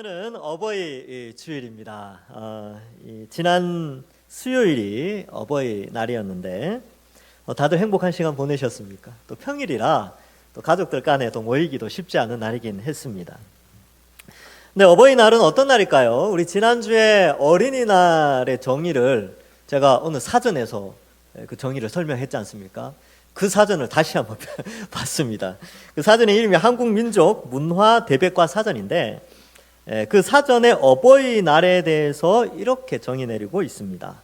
오늘은 어버이 주일입니다. 지난 수요일이 어버이 날이었는데 다들 행복한 시간 보내셨습니까? 또 평일이라 또 가족들 간에 또 모이기도 쉽지 않은 날이긴 했습니다. 근데 어버이날은 어떤 날일까요? 우리 지난주에 어린이날의 정의를 제가 오늘 사전에서 그 정의를 설명했지 않습니까? 그 사전을 다시 한번 봤습니다. 그 사전의 이름이 한국민족문화대백과 사전인데 그 사전에 어버이날에 대해서 이렇게 정의 내리고 있습니다.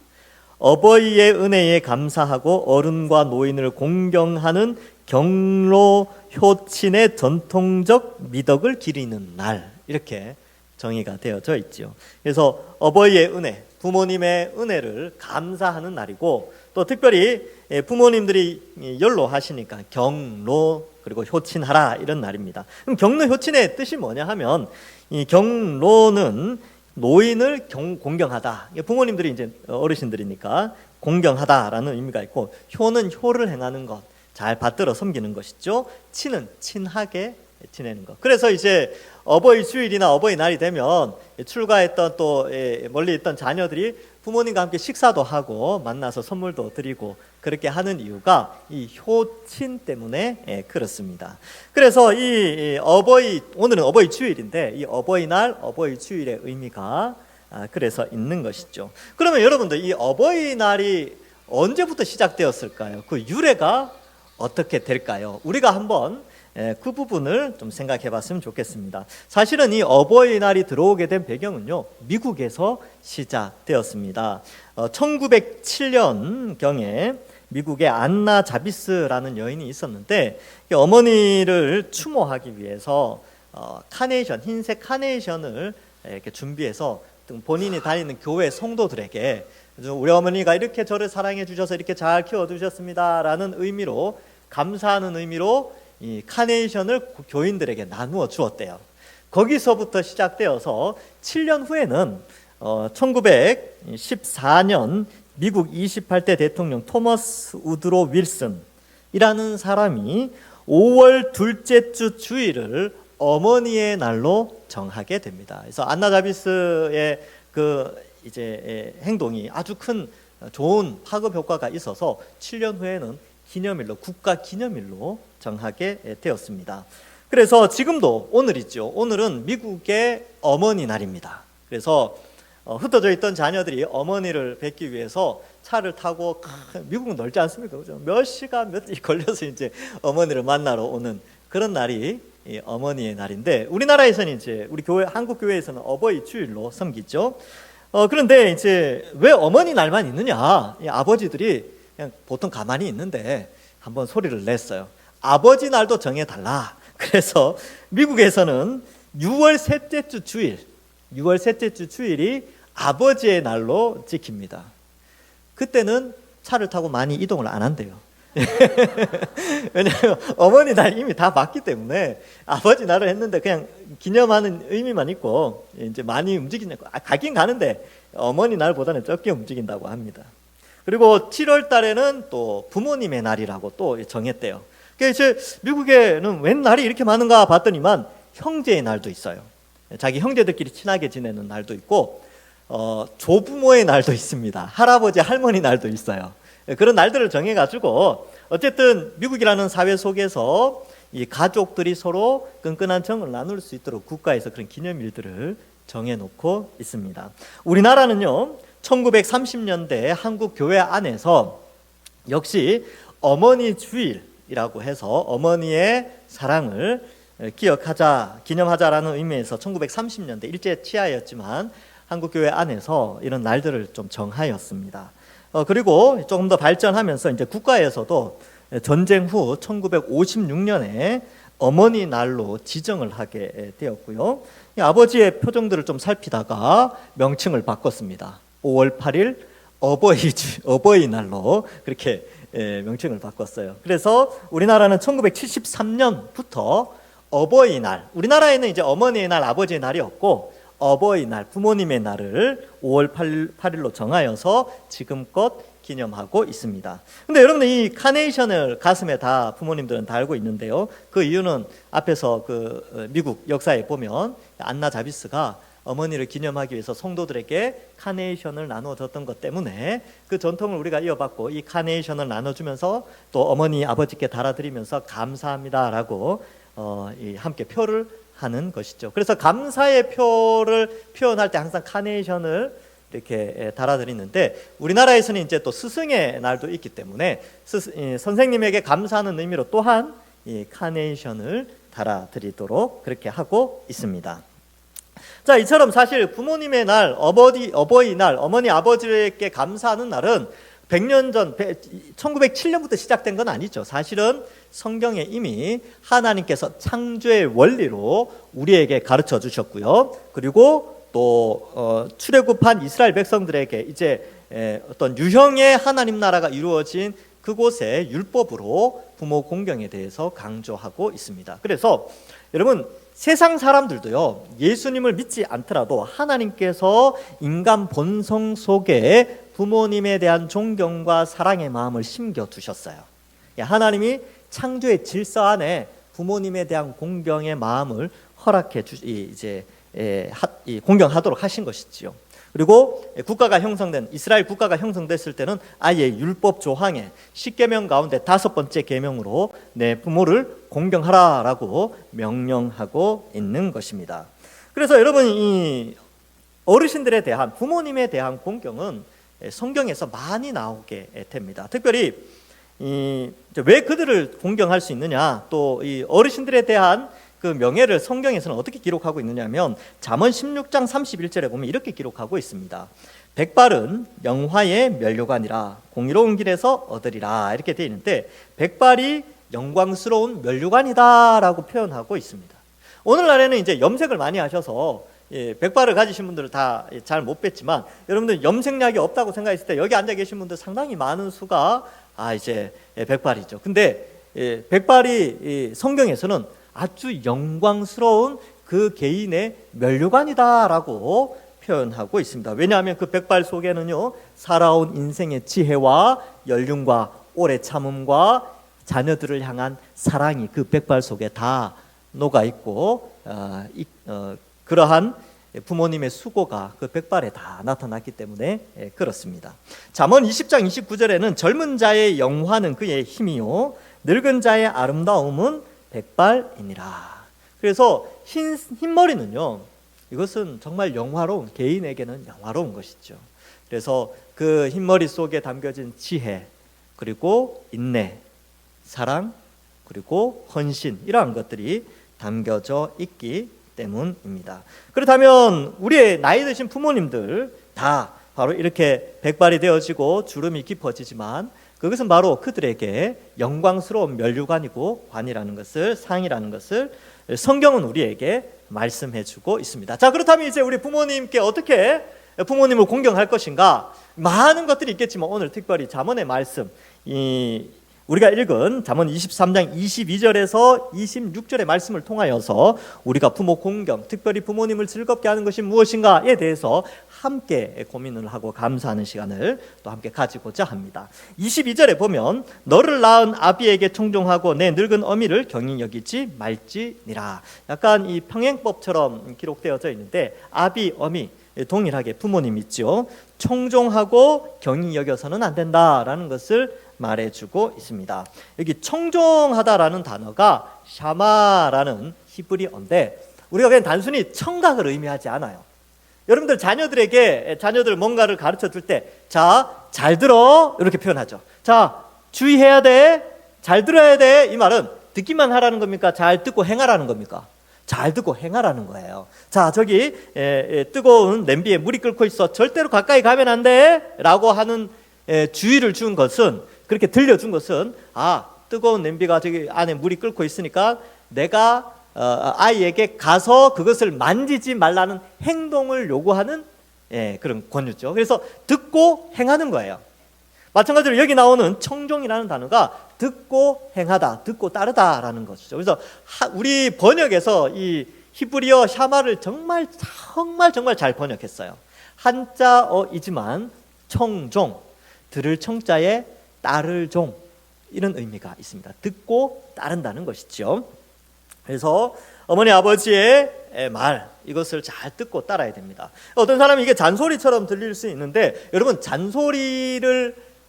어버이의 은혜에 감사하고 어른과 노인을 공경하는 경로 효친의 전통적 미덕을 기리는 날, 이렇게 정의가 되어져 있죠. 그래서 어버이의 은혜, 부모님의 은혜를 감사하는 날이고, 또 특별히 부모님들이 연로하시니까 경로 그리고 효친하라, 이런 날입니다. 그럼 경로 효친의 뜻이 뭐냐 하면, 이 경로는 노인을 공경하다. 부모님들이 이제 어르신들이니까 공경하다라는 의미가 있고, 효는 효를 행하는 것, 잘 받들어 섬기는 것이죠. 친은 친하게 지내는 것. 그래서 이제 어버이 주일이나 어버이날이 되면 출가했던 또 멀리 있던 자녀들이 부모님과 함께 식사도 하고 만나서 선물도 드리고 그렇게 하는 이유가 이 효친 때문에 그렇습니다. 그래서 이 오늘은 어버이 주일인데 이 어버이날, 어버이 주일의 의미가 그래서 있는 것이죠. 그러면 여러분들, 이 어버이날이 언제부터 시작되었을까요? 그 유래가 어떻게 될까요? 우리가 한번 그 부분을 좀 생각해 봤으면 좋겠습니다. 사실은 이 어버이날이 들어오게 된 배경은요, 미국에서 시작되었습니다. 1907년경에 미국의 안나 자비스라는 여인이 있었는데, 어머니를 추모하기 위해서 카네이션, 흰색 카네이션을 이렇게 준비해서 본인이 다니는 교회 성도들에게 우리 어머니가 이렇게 저를 사랑해 주셔서 이렇게 잘 키워두셨습니다 라는 의미로, 감사하는 의미로 이 카네이션을 교인들에게 나누어 주었대요. 거기서부터 시작되어서 7년 후에는 1914년 미국 28대 대통령 토머스 우드로 윌슨이라는 사람이 5월 둘째 주 주일을 어머니의 날로 정하게 됩니다. 그래서 안나 자비스의 그 이제 행동이 아주 큰 좋은 파급 효과가 있어서 7년 후에는 기념일로, 국가 기념일로 정하게 되었습니다. 그래서 지금도 오늘이죠. 오늘은 미국의 어머니 날입니다. 그래서 흩어져 있던 자녀들이 어머니를 뵙기 위해서 차를 타고, 미국은 넓지 않습니까? 그죠? 몇 시간 걸려서 이제 어머니를 만나러 오는 그런 날이 어머니의 날인데, 우리나라에서는 이제 우리 교회, 한국 교회에서는 어버이 주일로 섬기죠. 그런데 이제 왜 어머니 날만 있느냐? 이 아버지들이 그냥 보통 가만히 있는데 한번 소리를 냈어요. 아버지 날도 정해달라. 그래서 미국에서는 6월 셋째 주 주일, 6월 셋째 주 주일이 아버지의 날로 지킵니다. 그때는 차를 타고 많이 이동을 안 한대요. 왜냐하면 어머니 날 이미 다 봤기 때문에 아버지 날을 했는데 그냥 기념하는 의미만 있고 이제 많이 가긴 가는데 어머니 날보다는 적게 움직인다고 합니다. 그리고 7월 달에는 또 부모님의 날이라고 또 정했대요. 그래서 미국에는 웬 날이 이렇게 많은가 봤더니만 형제의 날도 있어요. 자기 형제들끼리 친하게 지내는 날도 있고, 조부모의 날도 있습니다. 할아버지, 할머니 날도 있어요. 그런 날들을 정해가지고 어쨌든 미국이라는 사회 속에서 이 가족들이 서로 끈끈한 정을 나눌 수 있도록 국가에서 그런 기념일들을 정해놓고 있습니다. 우리나라는요, 1930년대 한국 교회 안에서 역시 어머니 주일이라고 해서 어머니의 사랑을 기억하자, 기념하자라는 의미에서 1930년대 일제 치하였지만 한국 교회 안에서 이런 날들을 좀 정하였습니다. 그리고 조금 더 발전하면서 이제 국가에서도 전쟁 후 1956년에 어머니 날로 지정을 하게 되었고요. 아버지의 표정들을 좀 살피다가 명칭을 바꿨습니다. 5월 8일 어버이날로 그렇게 명칭을 바꿨어요. 그래서 우리나라는 1973년부터 어버이날, 우리나라에는 이제 어머니의 날, 아버지의 날이 없고 어버이날, 부모님의 날을 5월 8일로 정하여서 지금껏 기념하고 있습니다. 근데 여러분들, 이 카네이션을 가슴에 다 부모님들은 달고 있는데요. 그 이유는 앞에서 그 미국 역사에 보면 안나 자비스가 어머니를 기념하기 위해서 성도들에게 카네이션을 나눠줬던 것 때문에 그 전통을 우리가 이어받고 이 카네이션을 나눠주면서 또 어머니 아버지께 달아드리면서 감사합니다라고 함께 표를 하는 것이죠. 그래서 감사의 표를 표현할 때 항상 카네이션을 이렇게 달아드리는데, 우리나라에서는 이제 또 스승의 날도 있기 때문에 선생님에게 감사하는 의미로 또한 이 카네이션을 달아드리도록 그렇게 하고 있습니다. 자, 이처럼 사실 부모님의 날, 어버이날, 어머니 아버지에게 감사하는 날은 100년 전 1907년부터 시작된 건 아니죠. 사실은 성경에 이미 하나님께서 창조의 원리로 우리에게 가르쳐 주셨고요. 그리고 또 출애굽한 이스라엘 백성들에게 이제 어떤 유형의 하나님 나라가 이루어진 그곳의 율법으로 부모 공경에 대해서 강조하고 있습니다. 그래서 여러분, 세상 사람들도요, 예수님을 믿지 않더라도 하나님께서 인간 본성 속에 부모님에 대한 존경과 사랑의 마음을 심겨두셨어요. 하나님이 창조의 질서 안에 부모님에 대한 공경의 마음을 허락해 공경하도록 하신 것이지요. 그리고 국가가 형성된, 이스라엘 국가가 형성됐을 때는 아예 율법 조항에 10계명 가운데 5번째 계명으로 내 부모를 공경하라라고 명령하고 있는 것입니다. 그래서 여러분, 이 어르신들에 대한, 부모님에 대한 공경은 성경에서 많이 나오게 됩니다. 특별히 왜 그들을 공경할 수 있느냐, 또 이 어르신들에 대한 그 명예를 성경에서는 어떻게 기록하고 있느냐면, 잠언 16장 31절에 보면 이렇게 기록하고 있습니다. 백발은 영화의 면류관이라 공의로운 길에서 얻으리라, 이렇게 되어 있는데, 백발이 영광스러운 면류관이다 라고 표현하고 있습니다. 오늘날에는 이제 염색을 많이 하셔서 백발을 가지신 분들은 다 잘 못 뵀지만, 여러분들 염색약이 없다고 생각했을 때 여기 앉아 계신 분들 상당히 많은 수가 이제 백발이죠. 근데 백발이 성경에서는 아주 영광스러운 그 개인의 면류관이다라고 표현하고 있습니다. 왜냐하면 그 백발 속에는요, 살아온 인생의 지혜와 연륜과 오래 참음과 자녀들을 향한 사랑이 그 백발 속에 다 녹아 있고, 그러한 부모님의 수고가 그 백발에 다 나타났기 때문에 그렇습니다. 잠언 20장 29절에는 젊은 자의 영화는 그의 힘이요 늙은 자의 아름다움은 백발이니라. 그래서 흰머리는요, 이것은 정말 영화로운, 개인에게는 영화로운 것이죠. 그래서 그 흰머리 속에 담겨진 지혜, 그리고 인내, 사랑, 그리고 헌신, 이러한 것들이 담겨져 있기 때문입니다. 그렇다면 우리의 나이 드신 부모님들 다 바로 이렇게 백발이 되어지고 주름이 깊어지지만, 그것은 바로 그들에게 영광스러운 면류관이고 관이라는 것을, 상이라는 것을 성경은 우리에게 말씀해주고 있습니다. 자, 그렇다면 이제 우리 부모님께 어떻게 부모님을 공경할 것인가? 많은 것들이 있겠지만 오늘 특별히 잠언의 말씀, 우리가 읽은 잠언 23장 22절에서 26절의 말씀을 통하여서 우리가 부모 공경, 특별히 부모님을 즐겁게 하는 것이 무엇인가에 대해서 함께 고민을 하고 감사하는 시간을 또 함께 가지고자 합니다. 22절에 보면 너를 낳은 아비에게 청종하고 내 늙은 어미를 경히 여기지 말지니라. 약간 이 평행법처럼 기록되어져 있는데, 아비, 어미 동일하게 부모님 있죠. 청종하고 경히 여겨서는 안 된다라는 것을 말해주고 있습니다. 여기 청종하다라는 단어가 샤마라는 히브리어인데, 우리가 그냥 단순히 청각을 의미하지 않아요. 여러분들 자녀들 뭔가를 가르쳐 줄 때, 자, 잘 들어, 이렇게 표현하죠. 자, 주의해야 돼, 잘 들어야 돼. 이 말은 듣기만 하라는 겁니까? 잘 듣고 행하라는 겁니까? 잘 듣고 행하라는 거예요. 자, 저기 뜨거운 냄비에 물이 끓고 있어, 절대로 가까이 가면 안 돼 라고 하는 주의를 준 것은, 그렇게 들려준 것은, 뜨거운 냄비가 저기 안에 물이 끓고 있으니까 내가 아이에게 가서 그것을 만지지 말라는 행동을 요구하는 그런 권유죠. 그래서 듣고 행하는 거예요. 마찬가지로 여기 나오는 청종이라는 단어가 듣고 행하다, 듣고 따르다라는 것이죠. 그래서 우리 번역에서 이 히브리어 샤마를 정말 잘 번역했어요. 한자어이지만 청종, 들을 청자에 따를 종, 이런 의미가 있습니다. 듣고 따른다는 것이죠. 그래서 어머니 아버지의 말, 이것을 잘 듣고 따라야 됩니다. 어떤 사람이 이게 잔소리처럼 들릴 수 있는데 여러분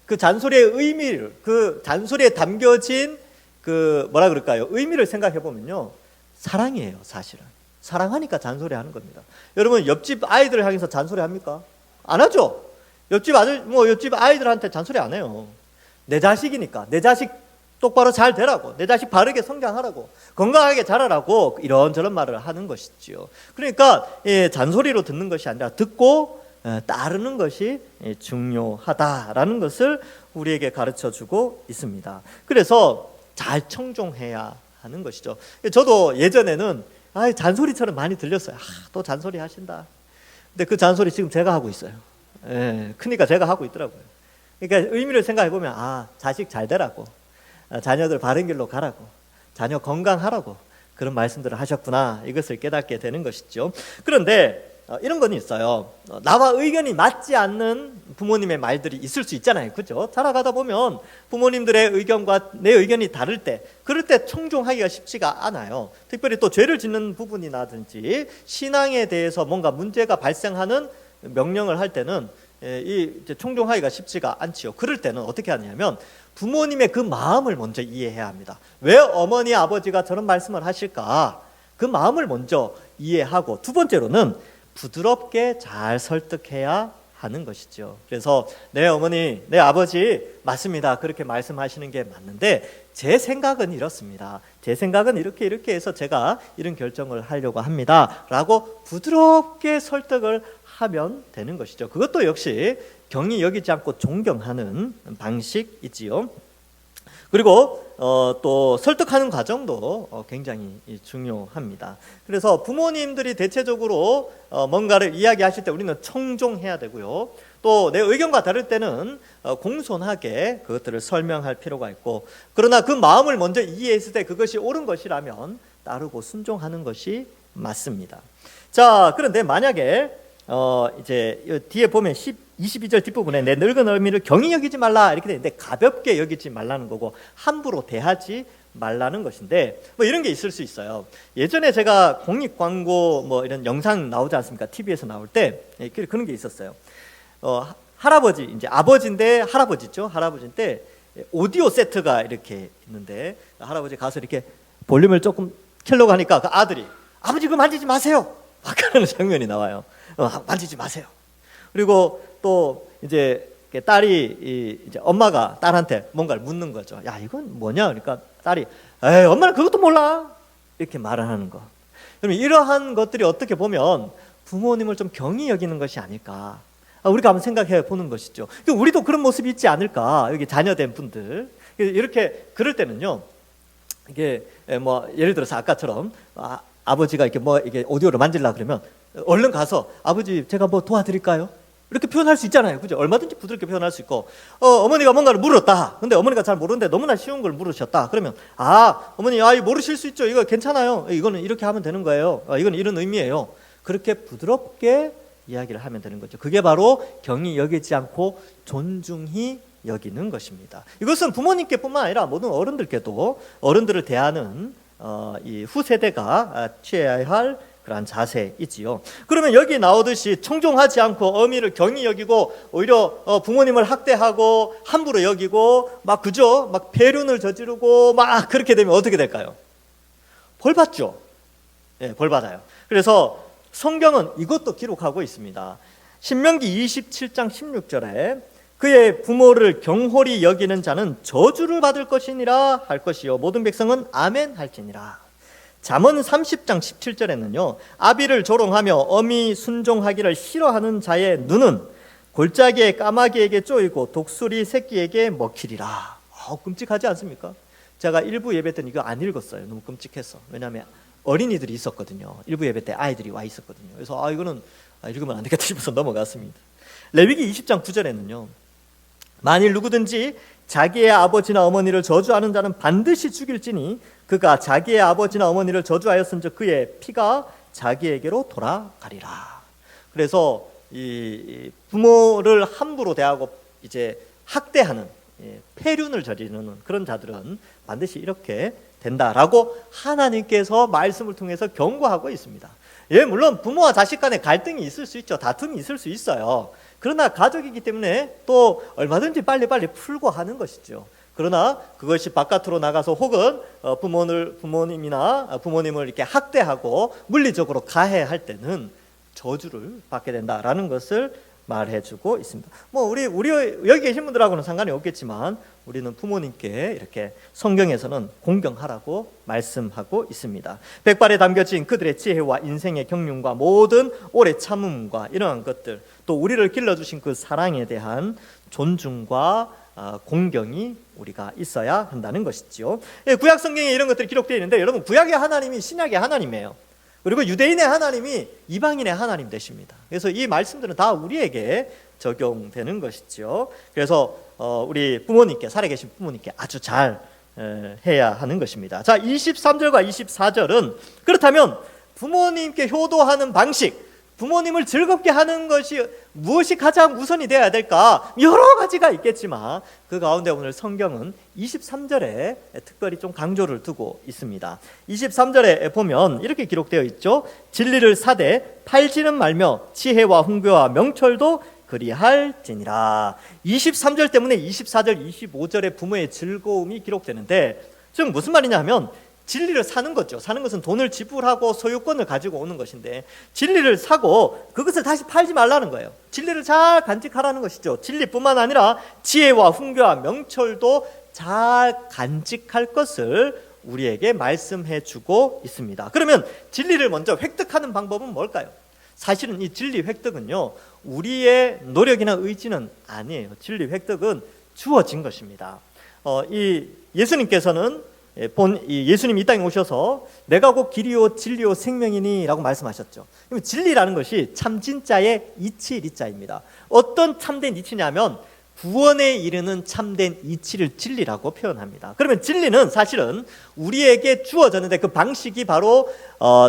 그 잔소리의 의미를 그 잔소리에 담겨진 그 뭐라 그럴까요? 의미를 생각해 보면요. 사랑이에요, 사실은. 사랑하니까 잔소리하는 겁니다. 여러분 옆집 아이들을 향해서 잔소리합니까? 안 하죠. 옆집 아이들한테 잔소리 안 해요. 내 자식이니까 내 자식 똑바로 잘 되라고, 내 자식 바르게 성장하라고, 건강하게 자라라고 이런저런 말을 하는 것이지요. 그러니까 잔소리로 듣는 것이 아니라 듣고 따르는 것이 중요하다라는 것을 우리에게 가르쳐주고 있습니다. 그래서 잘 청종해야 하는 것이죠. 저도 예전에는 잔소리처럼 많이 들렸어요. 또 잔소리 하신다. 근데 그 잔소리 지금 제가 하고 있어요. 크니까 제가 하고 있더라고요. 그러니까 의미를 생각해 보면 자식 잘 되라고, 자녀들 바른 길로 가라고, 자녀 건강하라고 그런 말씀들을 하셨구나, 이것을 깨닫게 되는 것이죠. 그런데 이런 건 있어요. 나와 의견이 맞지 않는 부모님의 말들이 있을 수 있잖아요. 그죠? 자라가다 보면 부모님들의 의견과 내 의견이 다를 때, 그럴 때 청종하기가 쉽지가 않아요. 특별히 또 죄를 짓는 부분이라든지 신앙에 대해서 뭔가 문제가 발생하는 명령을 할 때는 이제 청종하기가 쉽지가 않지요. 그럴 때는 어떻게 하냐면 부모님의 그 마음을 먼저 이해해야 합니다. 왜 어머니 아버지가 저런 말씀을 하실까? 그 마음을 먼저 이해하고, 두 번째로는 부드럽게 잘 설득해야 하는 것이죠. 그래서 내 어머니, 내 아버지 맞습니다. 그렇게 말씀하시는 게 맞는데 제 생각은 이렇습니다. 제 생각은 이렇게 해서 제가 이런 결정을 하려고 합니다. 라고 부드럽게 설득을 하면 되는 것이죠. 그것도 역시 경히 여기지 않고 존경하는 방식이지요. 그리고 또 설득하는 과정도 굉장히 중요합니다. 그래서 부모님들이 대체적으로 뭔가를 이야기하실 때 우리는 청종해야 되고요. 또 내 의견과 다를 때는 공손하게 그것들을 설명할 필요가 있고, 그러나 그 마음을 먼저 이해했을 때 그것이 옳은 것이라면 따르고 순종하는 것이 맞습니다. 자, 그런데 만약에 이제 뒤에 보면 22절 뒷부분에 내 늙은 어미를 경히 여기지 말라 이렇게 되는데, 가볍게 여기지 말라는 거고 함부로 대하지 말라는 것인데, 뭐 이런 게 있을 수 있어요. 예전에 제가 공익 광고 뭐 이런 영상 나오지 않습니까? TV에서 나올 때 그런 게 있었어요. 할아버지, 이제 아버지인데 할아버지죠. 할아버지인데 오디오 세트가 이렇게 있는데 할아버지 가서 이렇게 볼륨을 조금 켜려고 하니까 그 아들이 아버지 그거 만지지 마세요 막 그러는 장면이 나와요. 만지지 마세요. 그리고 또 이제 딸이 이제 엄마가 딸한테 뭔가를 묻는 거죠. 야, 이건 뭐냐? 그러니까 딸이 에이, 엄마는 그것도 몰라 이렇게 말을 하는 거. 그러면 이러한 것들이 어떻게 보면 부모님을 좀 경히 여기는 것이 아닐까, 우리가 한번 생각해 보는 것이죠. 우리도 그런 모습이 있지 않을까, 여기 자녀된 분들. 이렇게 그럴 때는요, 이게 뭐 예를 들어서 아까처럼 아버지가 이게 오디오를 만질라 그러면 얼른 가서 아버지 제가 뭐 도와드릴까요? 이렇게 표현할 수 있잖아요. 그죠? 얼마든지 부드럽게 표현할 수 있고, 어머니가 뭔가를 물었다. 근데 어머니가 잘 모르는데 너무나 쉬운 걸 물으셨다. 그러면 어머니 이거 모르실 수 있죠. 이거 괜찮아요. 이거는 이렇게 하면 되는 거예요. 이건 이런 의미예요. 그렇게 부드럽게 이야기를 하면 되는 거죠. 그게 바로 경히 여기지 않고 존중히 여기는 것입니다. 이것은 부모님께뿐만 아니라 모든 어른들께도, 어른들을 대하는 이 후세대가 취해야 할 그러한 자세이지요. 그러면 여기 나오듯이 청종하지 않고 어미를 경히 여기고 오히려 부모님을 학대하고 함부로 여기고 막 폐륜을 저지르고 막 그렇게 되면 어떻게 될까요? 벌 받죠. 네, 벌 받아요. 그래서 성경은 이것도 기록하고 있습니다. 신명기 27장 16절에 그의 부모를 경홀히 여기는 자는 저주를 받을 것이니라 할 것이요 모든 백성은 아멘 할지니라. 잠언 30장 17절에는요 아비를 조롱하며 어미 순종하기를 싫어하는 자의 눈은 골짜기의 까마귀에게 쪼이고 독수리 새끼에게 먹히리라. 끔찍하지 않습니까? 제가 일부 예배 때는 이거 안 읽었어요. 너무 끔찍해서. 왜냐하면 어린이들이 있었거든요. 일부 예배 때 아이들이 와 있었거든요. 그래서 이거는 읽으면 안 되겠다 싶어서 넘어갔습니다. 레위기 20장 9절에는요 만일 누구든지 자기의 아버지나 어머니를 저주하는 자는 반드시 죽일지니 그가 자기의 아버지나 어머니를 저주하였은즉 그의 피가 자기에게로 돌아가리라. 그래서 이 부모를 함부로 대하고 이제 학대하는, 폐륜을 저지르는 그런 자들은 반드시 이렇게 된다라고 하나님께서 말씀을 통해서 경고하고 있습니다. 예, 물론 부모와 자식 간에 갈등이 있을 수 있죠. 다툼이 있을 수 있어요. 그러나 가족이기 때문에 또 얼마든지 빨리빨리 풀고 하는 것이죠. 그러나 그것이 바깥으로 나가서 혹은 부모님을 이렇게 학대하고 물리적으로 가해할 때는 저주를 받게 된다라는 것을 말해주고 있습니다. 우리 여기 계신 분들하고는 상관이 없겠지만 우리는 부모님께 이렇게 성경에서는 공경하라고 말씀하고 있습니다. 백발에 담겨진 그들의 지혜와 인생의 경륜과 모든 오래 참음과 이러한 것들, 또 우리를 길러주신 그 사랑에 대한 존중과 공경이 우리가 있어야 한다는 것이죠. 구약 성경에 이런 것들이 기록되어 있는데, 여러분, 구약의 하나님이 신약의 하나님이에요. 그리고 유대인의 하나님이 이방인의 하나님 되십니다. 그래서 이 말씀들은 다 우리에게 적용되는 것이죠. 그래서 우리 부모님께, 살아계신 부모님께 아주 잘 해야 하는 것입니다. 자, 23절과 24절은 그렇다면 부모님께 효도하는 방식, 부모님을 즐겁게 하는 것이 무엇이 가장 우선이 되어야 될까? 여러 가지가 있겠지만 그 가운데 오늘 성경은 23절에 특별히 좀 강조를 두고 있습니다. 23절에 보면 이렇게 기록되어 있죠. 진리를 사되 팔지는 말며 지혜와 훈교와 명철도 그리할지니라. 23절 때문에 24절, 25절에 부모의 즐거움이 기록되는데, 즉 무슨 말이냐 하면 진리를 사는 거죠. 사는 것은 돈을 지불하고 소유권을 가지고 오는 것인데, 진리를 사고 그것을 다시 팔지 말라는 거예요. 진리를 잘 간직하라는 것이죠. 진리뿐만 아니라 지혜와 훈교와 명철도 잘 간직할 것을 우리에게 말씀해 주고 있습니다. 그러면 진리를 먼저 획득하는 방법은 뭘까요? 사실은 이 진리 획득은요, 우리의 노력이나 의지는 아니에요. 진리 획득은 주어진 것입니다. 예수님께서는 예수님이 이 땅에 오셔서 내가 곧 길이요 진리요 생명이니 라고 말씀하셨죠. 그러면 진리라는 것이 참 진짜의 이치리자입니다. 어떤 참된 이치냐면 구원에 이르는 참된 이치를 진리라고 표현합니다. 그러면 진리는 사실은 우리에게 주어졌는데, 그 방식이 바로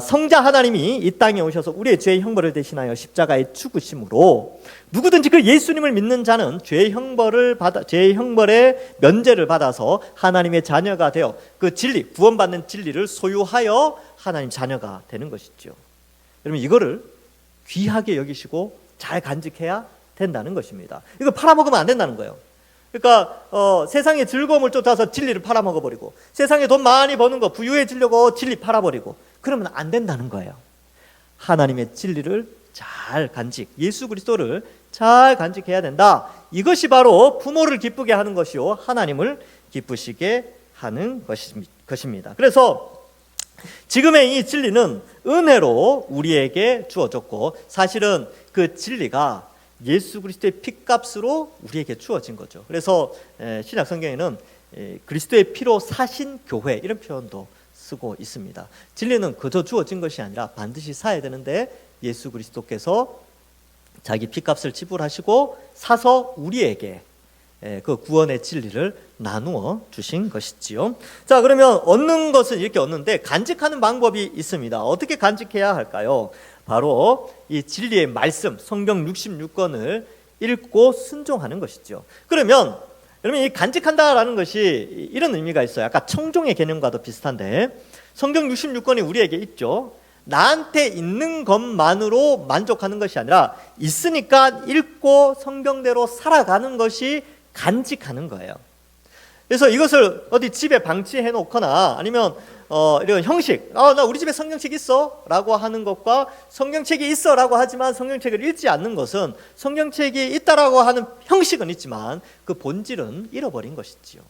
성자 하나님이 이 땅에 오셔서 우리의 죄의 형벌을 대신하여 십자가에 죽으심으로 누구든지 그 예수님을 믿는 자는 죄의 형벌의 면제를 받아서 하나님의 자녀가 되어 그 진리, 구원받는 진리를 소유하여 하나님 자녀가 되는 것이죠. 여러분, 이거를 귀하게 여기시고 잘 간직해야 된다는 것입니다. 이거 팔아먹으면 안 된다는 거예요. 그러니까 세상의 즐거움을 쫓아서 진리를 팔아먹어버리고, 세상에 돈 많이 버는 거 부유해지려고 진리 팔아버리고, 그러면 안 된다는 거예요. 하나님의 진리를 잘 간직, 예수 그리스도를 잘 간직해야 된다. 이것이 바로 부모를 기쁘게 하는 것이요 하나님을 기쁘시게 하는 것입니다. 그래서 지금의 이 진리는 은혜로 우리에게 주어졌고, 사실은 그 진리가 예수 그리스도의 핏값으로 우리에게 주어진 거죠. 그래서 신약 성경에는 그리스도의 피로 사신 교회, 이런 표현도 쓰고 있습니다. 진리는 그저 주어진 것이 아니라 반드시 사야 되는데, 예수 그리스도께서 자기 핏값을 지불하시고 사서 우리에게 그 구원의 진리를 나누어 주신 것이지요. 자, 그러면 얻는 것은 이렇게 얻는데 간직하는 방법이 있습니다. 어떻게 간직해야 할까요? 바로 이 진리의 말씀, 성경 66권을 읽고 순종하는 것이죠. 그러면 여러분, 이 간직한다라는 것이 이런 의미가 있어요. 아까 청종의 개념과도 비슷한데, 성경 66권이 우리에게 있죠. 나한테 있는 것만으로 만족하는 것이 아니라 있으니까 읽고 성경대로 살아가는 것이 간직하는 거예요. 그래서 이것을 어디 집에 방치해 놓거나 아니면 이런 형식, 나 우리 집에 성경책 있어 라고 하는 것과 성경책이 있어 라고 하지만 성경책을 읽지 않는 것은, 성경책이 있다라고 하는 형식은 있지만 그 본질은 잃어버린 것이지요.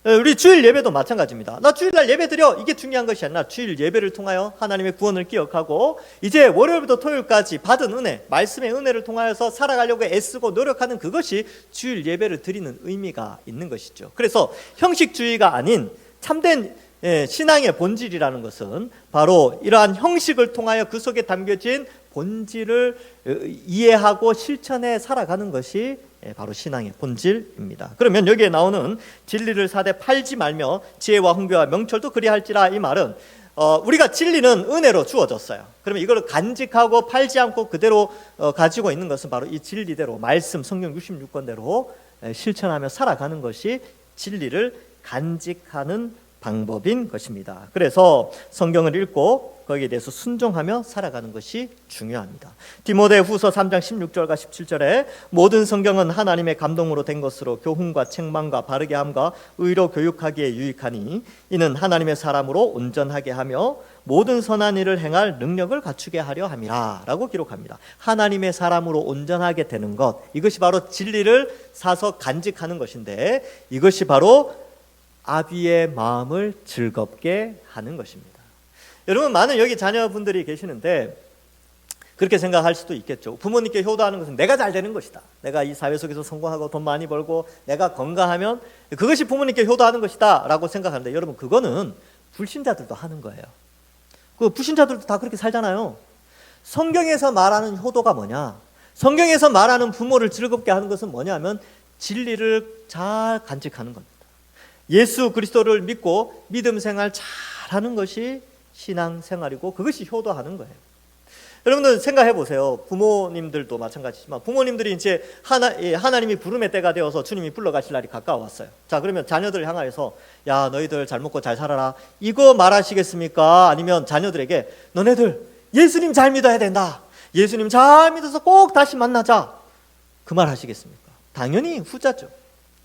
우리 주일 예배도 마찬가지입니다. 나 주일날 예배 드려, 이게 중요한 것이 아니라 주일 예배를 통하여 하나님의 구원을 기억하고 이제 월요일부터 토요일까지 받은 은혜, 말씀의 은혜를 통하여서 살아가려고 애쓰고 노력하는 그것이 주일 예배를 드리는 의미가 있는 것이죠. 그래서 형식주의가 아닌 참된 신앙의 본질이라는 것은 바로 이러한 형식을 통하여 그 속에 담겨진 본질을 이해하고 실천해 살아가는 것이 바로 신앙의 본질입니다. 그러면 여기에 나오는 진리를 사되 팔지 말며 지혜와 훈교와 명철도 그리할지라, 이 말은 우리가 진리는 은혜로 주어졌어요. 그러면 이걸 간직하고 팔지 않고 그대로 가지고 있는 것은 바로 이 진리대로, 말씀 성경 66권대로 실천하며 살아가는 것이 진리를 간직하는 방법인 것입니다. 그래서 성경을 읽고 거기에 대해서 순종하며 살아가는 것이 중요합니다. 디모데후서 3장 16절과 17절에 모든 성경은 하나님의 감동으로 된 것으로 교훈과 책망과 바르게 함과 의로 교육하기에 유익하니 이는 하나님의 사람으로 온전하게 하며 모든 선한 일을 행할 능력을 갖추게 하려 함이라 라고 기록합니다. 하나님의 사람으로 온전하게 되는 것, 이것이 바로 진리를 사서 간직하는 것인데 이것이 바로 아비의 마음을 즐겁게 하는 것입니다. 여러분, 많은 여기 자녀분들이 계시는데 그렇게 생각할 수도 있겠죠. 부모님께 효도하는 것은 내가 잘 되는 것이다. 내가 이 사회 속에서 성공하고 돈 많이 벌고 내가 건강하면 그것이 부모님께 효도하는 것이다 라고 생각하는데, 여러분, 그거는 불신자들도 하는 거예요. 그 불신자들도 다 그렇게 살잖아요. 성경에서 말하는 효도가 뭐냐? 성경에서 말하는 부모를 즐겁게 하는 것은 뭐냐면 진리를 잘 간직하는 겁니다. 예수 그리스도를 믿고 믿음 생활 잘하는 것이 신앙생활이고 그것이 효도하는 거예요. 여러분들 생각해 보세요. 부모님들도 마찬가지지만 부모님들이 이제 하나님이 부름의 때가 되어서 주님이 불러가실 날이 가까워왔어요. 자, 그러면 자녀들을 향하여서 야, 너희들 잘 먹고 잘 살아라, 이거 말하시겠습니까? 아니면 자녀들에게 너네들 예수님 잘 믿어야 된다, 예수님 잘 믿어서 꼭 다시 만나자, 그 말 하시겠습니까? 당연히 후자죠.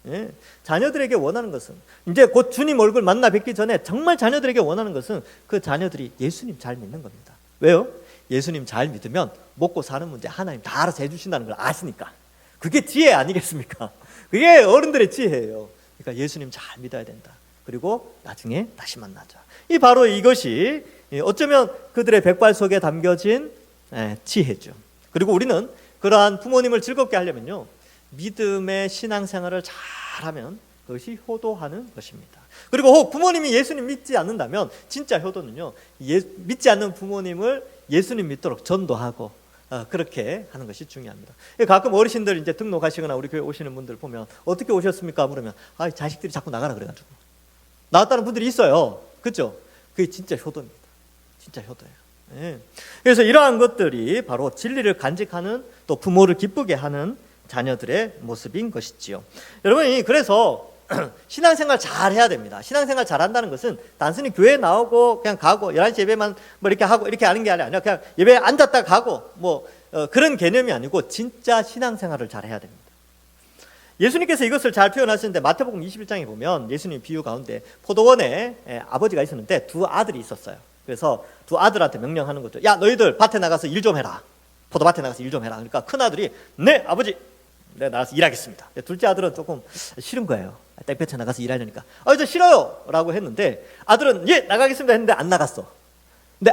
예. 자녀들에게 원하는 것은, 이제 곧 주님 얼굴 만나 뵙기 전에 정말 자녀들에게 원하는 것은 그 자녀들이 예수님 잘 믿는 겁니다. 왜요? 예수님 잘 믿으면 먹고 사는 문제 하나님 다 알아서 해주신다는 걸 아시니까. 그게 지혜 아니겠습니까? 그게 어른들의 지혜예요. 그러니까 예수님 잘 믿어야 된다. 그리고 나중에 다시 만나자. 이 바로 이것이 어쩌면 그들의 백발 속에 담겨진 지혜죠. 그리고 우리는 그러한 부모님을 즐겁게 하려면요, 믿음의 신앙생활을 잘하면 그것이 효도하는 것입니다. 그리고 혹 부모님이 예수님 믿지 않는다면 진짜 효도는요, 믿지 않는 부모님을 예수님 믿도록 전도하고 그렇게 하는 것이 중요합니다. 가끔 어르신들 이제 등록하시거나 우리 교회 오시는 분들 보면 어떻게 오셨습니까? 물으면 자식들이 자꾸 나가라 그래가지고 나왔다는 분들이 있어요. 그렇죠? 그게 진짜 효도입니다. 진짜 효도예요. 예. 그래서 이러한 것들이 바로 진리를 간직하는, 또 부모를 기쁘게 하는 자녀들의 모습인 것이지요. 여러분, 그래서 신앙생활 잘 해야 됩니다. 신앙생활 잘 한다는 것은 단순히 교회 나오고 그냥 가고 11시 예배만 뭐 이렇게 하고 이렇게 하는 게 아니라 그냥 예배에 앉았다 가고 그런 개념이 아니고 진짜 신앙생활을 잘 해야 됩니다. 예수님께서 이것을 잘 표현하시는데 마태복음 21장에 보면 예수님 비유 가운데 포도원에 아버지가 있었는데 두 아들이 있었어요. 그래서 두 아들한테 명령하는 거죠. 야, 너희들 밭에 나가서 일 좀 해라. 포도밭에 나가서 일 좀 해라. 그러니까 큰 아들이 네 아버지, 네 나가서 일하겠습니다. 둘째 아들은 조금 싫은 거예요. 땡볕에 나가서 일하려니까 저 싫어요 라고 했는데 아들은 예 나가겠습니다 했는데 안 나갔어. 근데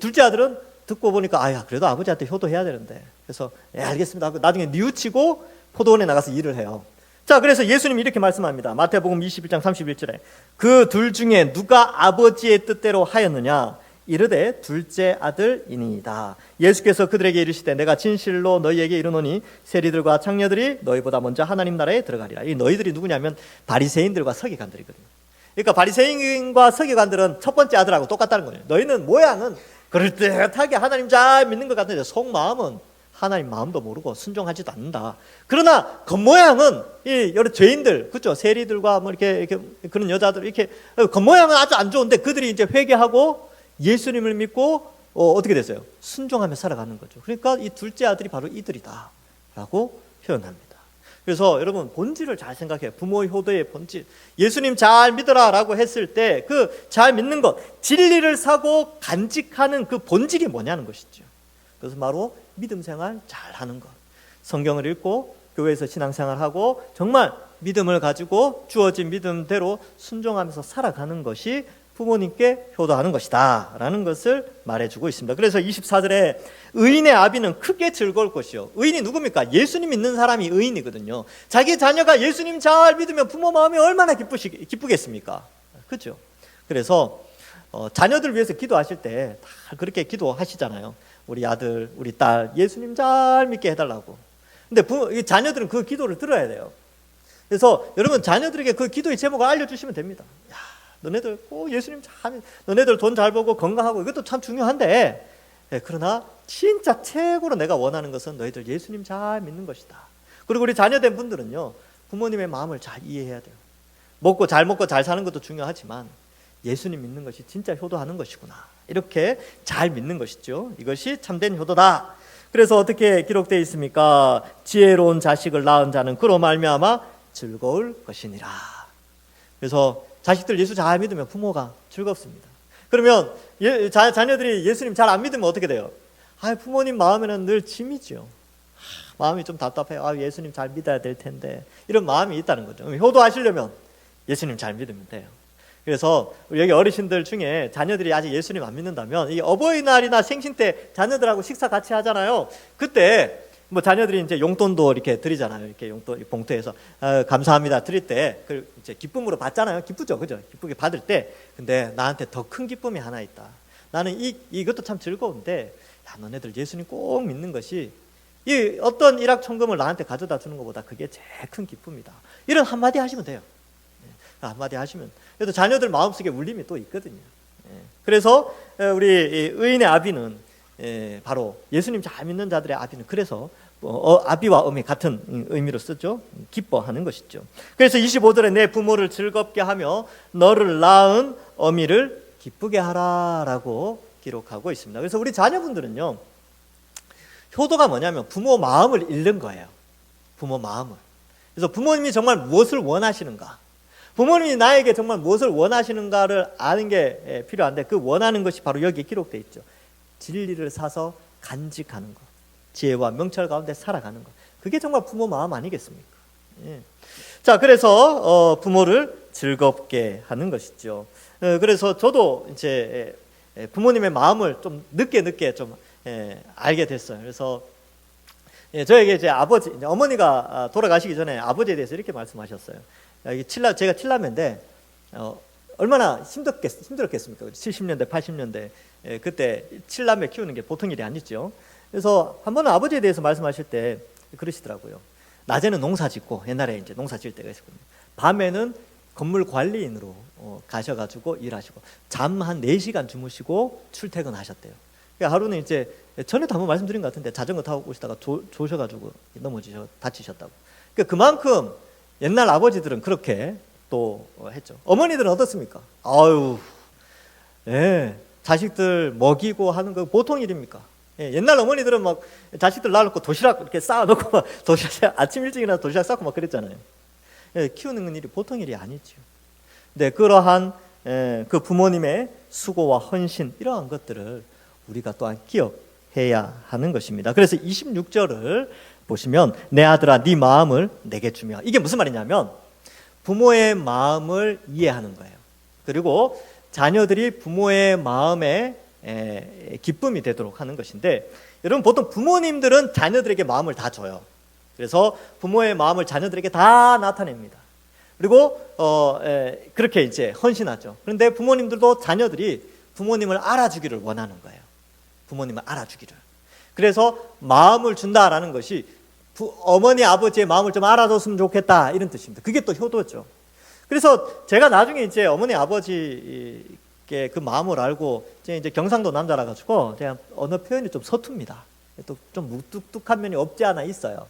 둘째 아들은 듣고 보니까 그래도 아버지한테 효도해야 되는데, 그래서 알겠습니다 하고 나중에 뉘우치고 포도원에 나가서 일을 해요. 자, 그래서 예수님이 이렇게 말씀합니다. 마태복음 21장 31절에 그 둘 중에 누가 아버지의 뜻대로 하였느냐, 이르되 둘째 아들이니이다. 예수께서 그들에게 이르시되 내가 진실로 너희에게 이르노니 세리들과 창녀들이 너희보다 먼저 하나님 나라에 들어가리라. 이 너희들이 누구냐면 바리새인들과 서기관들이거든요. 그러니까 바리새인과 서기관들은 첫 번째 아들하고 똑같다는 거예요. 너희는 모양은 그럴듯하게 하나님 잘 믿는 것 같은데 속마음은 하나님 마음도 모르고 순종하지도 않는다. 그러나 겉모양은 이 여러 죄인들, 그렇죠? 세리들과 뭐 이렇게 그런 여자들 이렇게 겉모양은 아주 안 좋은데 그들이 이제 회개하고 예수님을 믿고 어떻게 됐어요? 순종하며 살아가는 거죠. 그러니까 이 둘째 아들이 바로 이들이다 라고 표현합니다. 그래서 여러분, 본질을 잘 생각해요. 부모의 효도의 본질, 예수님 잘 믿어라 라고 했을 때 그 잘 믿는 것, 진리를 사고 간직하는 그 본질이 뭐냐는 것이죠. 그래서 바로 믿음 생활 잘하는 것, 성경을 읽고 교회에서 신앙생활하고 정말 믿음을 가지고 주어진 믿음대로 순종하면서 살아가는 것이 부모님께 효도하는 것이다 라는 것을 말해주고 있습니다. 그래서 24절에 의인의 아비는 크게 즐거울 것이요. 의인이 누굽니까? 예수님 믿는 사람이 의인이거든요. 자기 자녀가 예수님 잘 믿으면 부모 마음이 얼마나 기쁘겠습니까? 그렇죠? 그래서 자녀들 위해서 기도하실 때 다 그렇게 기도하시잖아요. 우리 아들, 우리 딸 예수님 잘 믿게 해달라고. 근데 자녀들은 그 기도를 들어야 돼요. 그래서 여러분, 자녀들에게 그 기도의 제목을 알려주시면 됩니다. 너네들 꼭 예수님 잘, 너네들 돈 잘 벌고 건강하고 이것도 참 중요한데, 그러나 진짜 최고로 내가 원하는 것은 너희들 예수님 잘 믿는 것이다. 그리고 우리 자녀된 분들은요, 부모님의 마음을 잘 이해해야 돼요. 먹고 잘 사는 것도 중요하지만 예수님 믿는 것이 진짜 효도하는 것이구나, 이렇게 잘 믿는 것이죠. 이것이 참된 효도다. 그래서 어떻게 기록되어 있습니까? 지혜로운 자식을 낳은 자는 그로 말미암아 즐거울 것이니라. 그래서 자식들 예수 잘 믿으면 부모가 즐겁습니다. 그러면 자녀들이 예수님 잘 안 믿으면 어떻게 돼요? 부모님 마음에는 늘 짐이죠. 마음이 좀 답답해요. 예수님 잘 믿어야 될 텐데, 이런 마음이 있다는 거죠. 효도하시려면 예수님 잘 믿으면 돼요. 그래서 여기 어르신들 중에 자녀들이 아직 예수님 안 믿는다면, 이 어버이날이나 생신 때 자녀들하고 식사 같이 하잖아요. 그때 뭐 자녀들이 이제 용돈도 이렇게 드리잖아요. 이렇게 용돈 봉투에서 감사합니다 드릴 때 그 이제 기쁨으로 받잖아요. 기쁘죠, 그죠? 기쁘게 받을 때, 근데 나한테 더 큰 기쁨이 하나 있다. 나는 이것도 참 즐거운데, 너네들 예수님 꼭 믿는 것이 이 어떤 일확천금을 나한테 가져다 주는 것보다 그게 제일 큰 기쁨이다. 이런 한마디 하시면 돼요. 한마디 하시면. 그래도 자녀들 마음속에 울림이 또 있거든요. 그래서 우리 의인의 아비는 바로 예수님 잘 믿는 자들의 아비는, 그래서 아비와 어미 같은 의미로 쓰죠. 기뻐하는 것이죠. 그래서 25절에 내 부모를 즐겁게 하며 너를 낳은 어미를 기쁘게 하라라고 기록하고 있습니다. 그래서 우리 자녀분들은요, 효도가 뭐냐면 부모 마음을 잃는 거예요. 부모 마음을. 그래서 부모님이 정말 무엇을 원하시는가, 부모님이 나에게 정말 무엇을 원하시는가를 아는 게 필요한데, 그 원하는 것이 바로 여기에 기록되어 있죠. 진리를 사서 간직하는 것, 지혜와 명철 가운데 살아가는 것, 그게 정말 부모 마음 아니겠습니까? 자, 그래서 부모를 즐겁게 하는 것이죠. 그래서 저도 이제 부모님의 마음을 좀 늦게 좀 알게 됐어요. 그래서 저에게 이제 어머니가 돌아가시기 전에 아버지에 대해서 이렇게 말씀하셨어요. 제가 칠남매인데 얼마나 힘들었겠습니까? 70년대, 80년대 그때 칠남매 키우는 게 보통 일이 아니죠. 그래서 한 번은 아버지에 대해서 말씀하실 때 그러시더라고요. 낮에는 농사 짓고, 옛날에 이제 농사 지을 때가 있었거든요. 밤에는 건물 관리인으로 가셔가지고 일하시고, 잠 한 4시간 주무시고 출퇴근하셨대요. 하루는 이제 전에도 한번 말씀드린 것 같은데, 자전거 타고 오시다가 조셔가지고 다치셨다고. 그만큼 옛날 아버지들은 그렇게 또 했죠. 어머니들은 어떻습니까? 자식들 먹이고 하는 거 보통 일입니까? 옛날 어머니들은 막 자식들 낳아놓고 도시락 이렇게 쌓아놓고 막 아침 일찍 일어나서 도시락 쌓고 막 그랬잖아요. 키우는 일이 보통 일이 아니죠. 근데 그러한 그 부모님의 수고와 헌신, 이러한 것들을 우리가 또한 기억해야 하는 것입니다. 그래서 26절을 보시면 내 아들아 네 마음을 내게 주며, 이게 무슨 말이냐면 부모의 마음을 이해하는 거예요. 그리고 자녀들이 부모의 마음에 기쁨이 되도록 하는 것인데, 여러분 보통 부모님들은 자녀들에게 마음을 다 줘요. 그래서 부모의 마음을 자녀들에게 다 나타냅니다. 그리고 그렇게 이제 헌신하죠. 그런데 부모님들도 자녀들이 부모님을 알아주기를 원하는 거예요. 부모님을 알아주기를. 그래서 마음을 준다라는 것이 어머니 아버지의 마음을 좀 알아줬으면 좋겠다, 이런 뜻입니다. 그게 또 효도죠. 그래서 제가 나중에 이제 어머니 아버지께 그 마음을 알고, 이제 경상도 남자라 가지고 제가 언어 표현이 좀 서툽니다. 또 좀 무뚝뚝한 면이 없지 않아 있어요.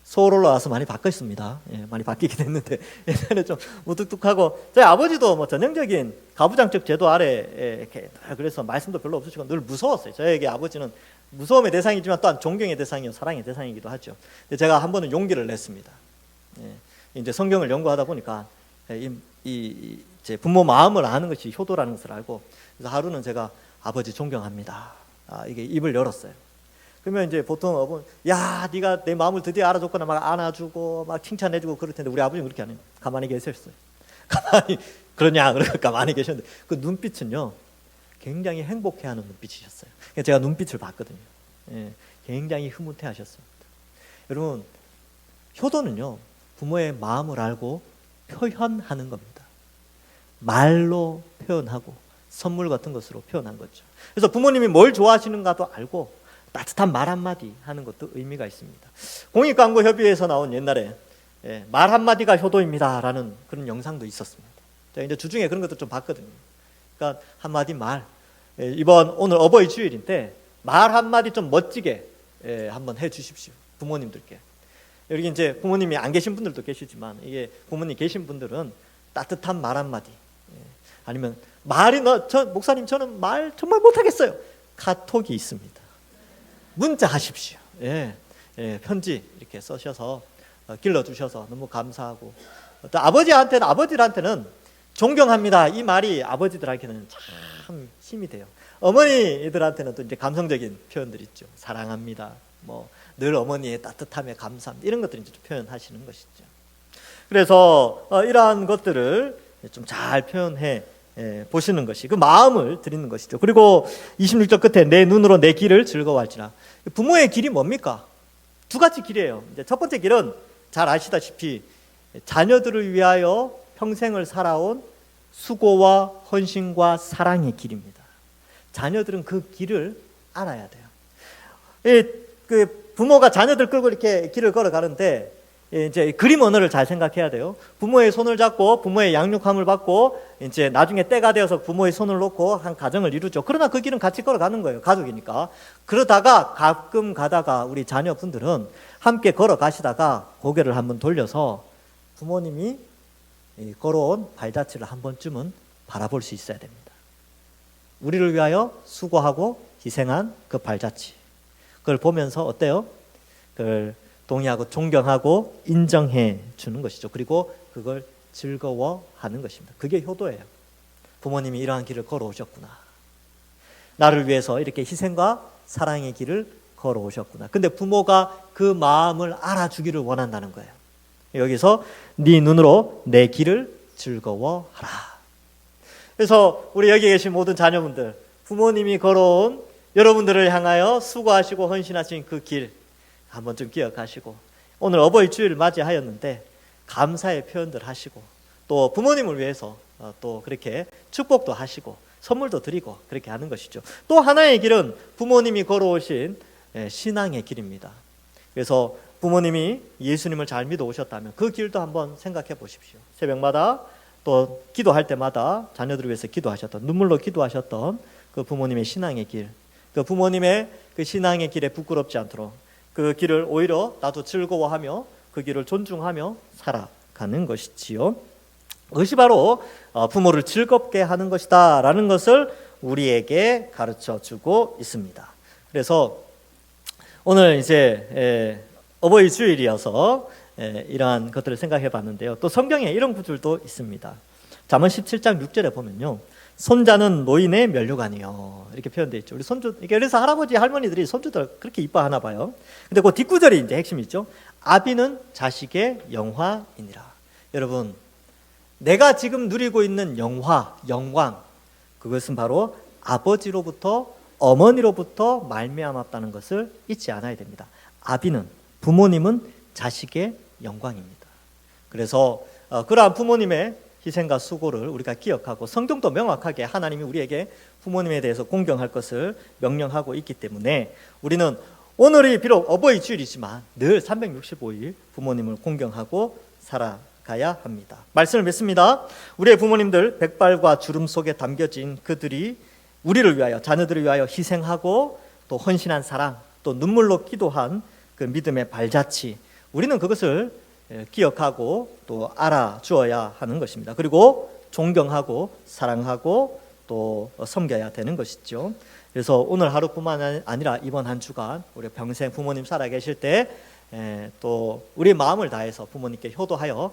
서울 올라와서 많이 바뀌었습니다. 많이 바뀌긴 했는데 옛날에 좀 무뚝뚝하고, 저희 아버지도 뭐 전형적인 가부장적 제도 아래 이렇게, 그래서 말씀도 별로 없으시고 늘 무서웠어요. 저에게 아버지는 무서움의 대상이지만 또한 존경의 대상이요 사랑의 대상이기도 하죠. 근데 제가 한 번은 용기를 냈습니다. 이제 성경을 연구하다 보니까 제 부모 마음을 아는 것이 효도라는 것을 알고, 그래서 하루는 제가 아버지 존경합니다, 이게 입을 열었어요. 그러면 이제 보통 어머니, 네가 내 마음을 드디어 알아줬구나, 막 안아주고 막 칭찬해주고 그럴 텐데, 우리 아버지는 그렇게 안 해요. 가만히 계셨어요. 가만히 그러냐, 그러니까 가만히 계셨는데 그 눈빛은요 굉장히 행복해하는 눈빛이셨어요. 제가 눈빛을 봤거든요. 굉장히 흐뭇해하셨습니다. 여러분, 효도는요 부모의 마음을 알고 표현하는 겁니다. 말로 표현하고 선물 같은 것으로 표현한 거죠. 그래서 부모님이 뭘 좋아하시는가도 알고 따뜻한 말 한마디 하는 것도 의미가 있습니다. 공익광고협의회에서 나온 옛날에 말 한마디가 효도입니다 라는 그런 영상도 있었습니다. 제가 이제 주중에 그런 것도 좀 봤거든요. 그러니까 한마디 말, 오늘 어버이 주일인데 말 한마디 좀 멋지게 한번 해 주십시오. 부모님들께. 여기 이제 부모님이 안 계신 분들도 계시지만, 이게 부모님 계신 분들은 따뜻한 말 한마디, 아니면 목사님 저는 말 정말 못하겠어요. 카톡이 있습니다. 문자 하십시오. 예, 편지 이렇게 써셔서 길러주셔서 너무 감사하고, 또 아버지들한테는 존경합니다. 이 말이 아버지들한테는 참 힘이 돼요. 어머니들한테는 또 이제 감성적인 표현들 있죠. 사랑합니다. 늘 어머니의 따뜻함에 감사합니다. 이런 것들을 이제 표현하시는 것이죠. 그래서 이러한 것들을 좀 잘 표현해 보시는 것이 그 마음을 드리는 것이죠. 그리고 26절 끝에 내 눈으로 내 길을 즐거워할지라. 부모의 길이 뭡니까? 두 가지 길이에요. 이제 첫 번째 길은 잘 아시다시피 자녀들을 위하여 평생을 살아온 수고와 헌신과 사랑의 길입니다. 자녀들은 그 길을 알아야 돼요. 그 부모가 자녀들 끌고 이렇게 길을 걸어가는데 이제 그림 언어를 잘 생각해야 돼요. 부모의 손을 잡고 부모의 양육함을 받고 이제 나중에 때가 되어서 부모의 손을 놓고 한 가정을 이루죠. 그러나 그 길은 같이 걸어가는 거예요. 가족이니까. 그러다가 가끔 가다가 우리 자녀분들은 함께 걸어가시다가 고개를 한번 돌려서 부모님이 걸어온 발자취를 한 번쯤은 바라볼 수 있어야 됩니다. 우리를 위하여 수고하고 희생한 그 발자취, 그걸 보면서 어때요? 그걸 동의하고 존경하고 인정해 주는 것이죠. 그리고 그걸 즐거워하는 것입니다. 그게 효도예요. 부모님이 이러한 길을 걸어오셨구나. 나를 위해서 이렇게 희생과 사랑의 길을 걸어오셨구나. 근데 부모가 그 마음을 알아주기를 원한다는 거예요. 여기서 네 눈으로 내 길을 즐거워하라. 그래서 우리 여기 계신 모든 자녀분들, 부모님이 걸어온 여러분들을 향하여 수고하시고 헌신하신 그 길 한번 좀 기억하시고, 오늘 어버이 주일을 맞이하였는데 감사의 표현들 하시고, 또 부모님을 위해서 또 그렇게 축복도 하시고 선물도 드리고 그렇게 하는 것이죠. 또 하나의 길은 부모님이 걸어오신 신앙의 길입니다. 그래서 부모님이 예수님을 잘 믿어 오셨다면 그 길도 한번 생각해 보십시오. 새벽마다 또 기도할 때마다 자녀들을 위해서 기도하셨던, 눈물로 기도하셨던 그 부모님의 신앙의 길, 그 부모님의 그 신앙의 길에 부끄럽지 않도록 그 길을 오히려 나도 즐거워하며 그 길을 존중하며 살아가는 것이지요. 그것이 바로 부모를 즐겁게 하는 것이다 라는 것을 우리에게 가르쳐 주고 있습니다. 그래서 오늘 이제 어버이 주일이어서 이러한 것들을 생각해 봤는데요. 또 성경에 이런 구절도 있습니다. 잠언 17장 6절에 보면요, 손자는 노인의 면류관이요, 이렇게 표현되어 있죠. 우리 손주, 그래서 할아버지 할머니들이 손주들 그렇게 이뻐하나 봐요. 근데 그 뒷구절이 이제 핵심이 있죠. 아비는 자식의 영화이니라. 여러분, 내가 지금 누리고 있는 영화, 영광, 그것은 바로 아버지로부터 어머니로부터 말미암았다는 것을 잊지 않아야 됩니다. 아비는, 부모님은 자식의 영광입니다. 그래서 그러한 부모님의 희생과 수고를 우리가 기억하고, 성경도 명확하게 하나님이 우리에게 부모님에 대해서 공경할 것을 명령하고 있기 때문에 우리는 오늘이 비록 어버이 주일이지만 늘 365일 부모님을 공경하고 살아가야 합니다. 말씀을 맺습니다. 우리의 부모님들, 백발과 주름 속에 담겨진 그들이 우리를 위하여, 자녀들을 위하여 희생하고 또 헌신한 사랑, 또 눈물로 기도한 그 믿음의 발자취, 우리는 그것을 기억하고 또 알아주어야 하는 것입니다. 그리고 존경하고 사랑하고 또 섬겨야 되는 것이죠. 그래서 오늘 하루뿐만 아니라 이번 한 주간 우리 평생 부모님 살아계실 때 또 우리 마음을 다해서 부모님께 효도하여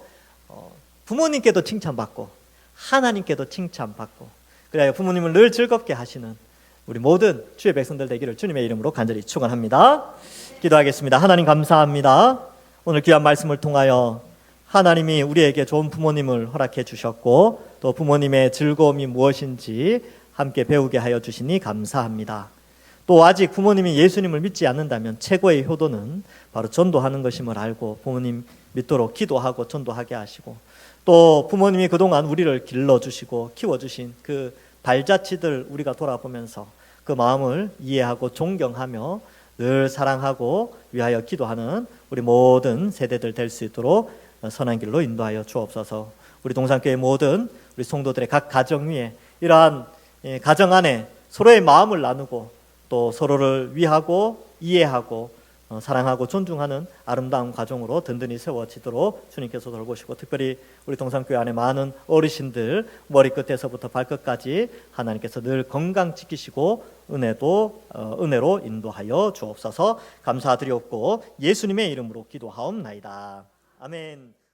부모님께도 칭찬받고 하나님께도 칭찬받고, 그래야 부모님을 늘 즐겁게 하시는 우리 모든 주의 백성들 되기를 주님의 이름으로 간절히 축원합니다. 기도하겠습니다. 하나님 감사합니다. 오늘 귀한 말씀을 통하여 하나님이 우리에게 좋은 부모님을 허락해 주셨고, 또 부모님의 즐거움이 무엇인지 함께 배우게 하여 주시니 감사합니다. 또 아직 부모님이 예수님을 믿지 않는다면 최고의 효도는 바로 전도하는 것임을 알고 부모님 믿도록 기도하고 전도하게 하시고, 또 부모님이 그동안 우리를 길러주시고 키워주신 그 발자취들 우리가 돌아보면서 그 마음을 이해하고 존경하며 늘 사랑하고 위하여 기도하는 우리 모든 세대들 될 수 있도록 선한 길로 인도하여 주옵소서. 우리 동산교회 모든 우리 성도들의 각 가정 위에 이러한 가정 안에 서로의 마음을 나누고 또 서로를 위하고 이해하고 사랑하고 존중하는 아름다운 가정으로 든든히 세워지도록 주님께서 돌보시고, 특별히 우리 동산교회 안에 많은 어르신들 머리끝에서부터 발끝까지 하나님께서 늘 건강 지키시고 은혜로 인도하여 주옵소서. 감사드리옵고 예수님의 이름으로 기도하옵나이다. 아멘.